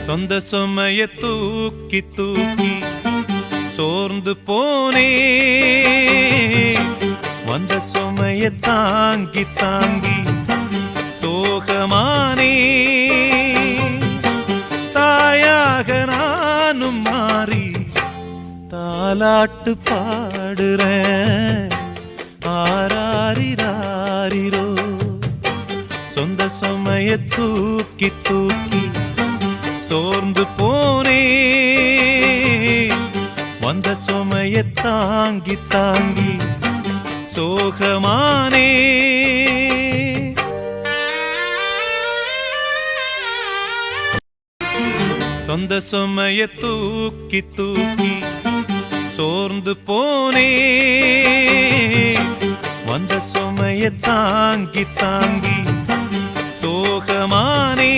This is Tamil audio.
சொந்த சுமைய தூக்கி தூக்கி சோர்ந்து போனே, வந்த சுமைய தாங்கி தாங்கி சோகமானே. தாயாக நானும் மாறி தாலாட்டு பாடுறேன், ஆராரிராரிரோ. சொந்த சுமைய தூக்கி தூக்கி சோர்ந்து போனே, வந்த சுமைய தாங்கி தாங்கி சோகமானே. சொந்த சுமைய தூக்கி தூக்கி சோர்ந்து போனே, வந்த சுமைய தாங்கி தாங்கி சோகமானே.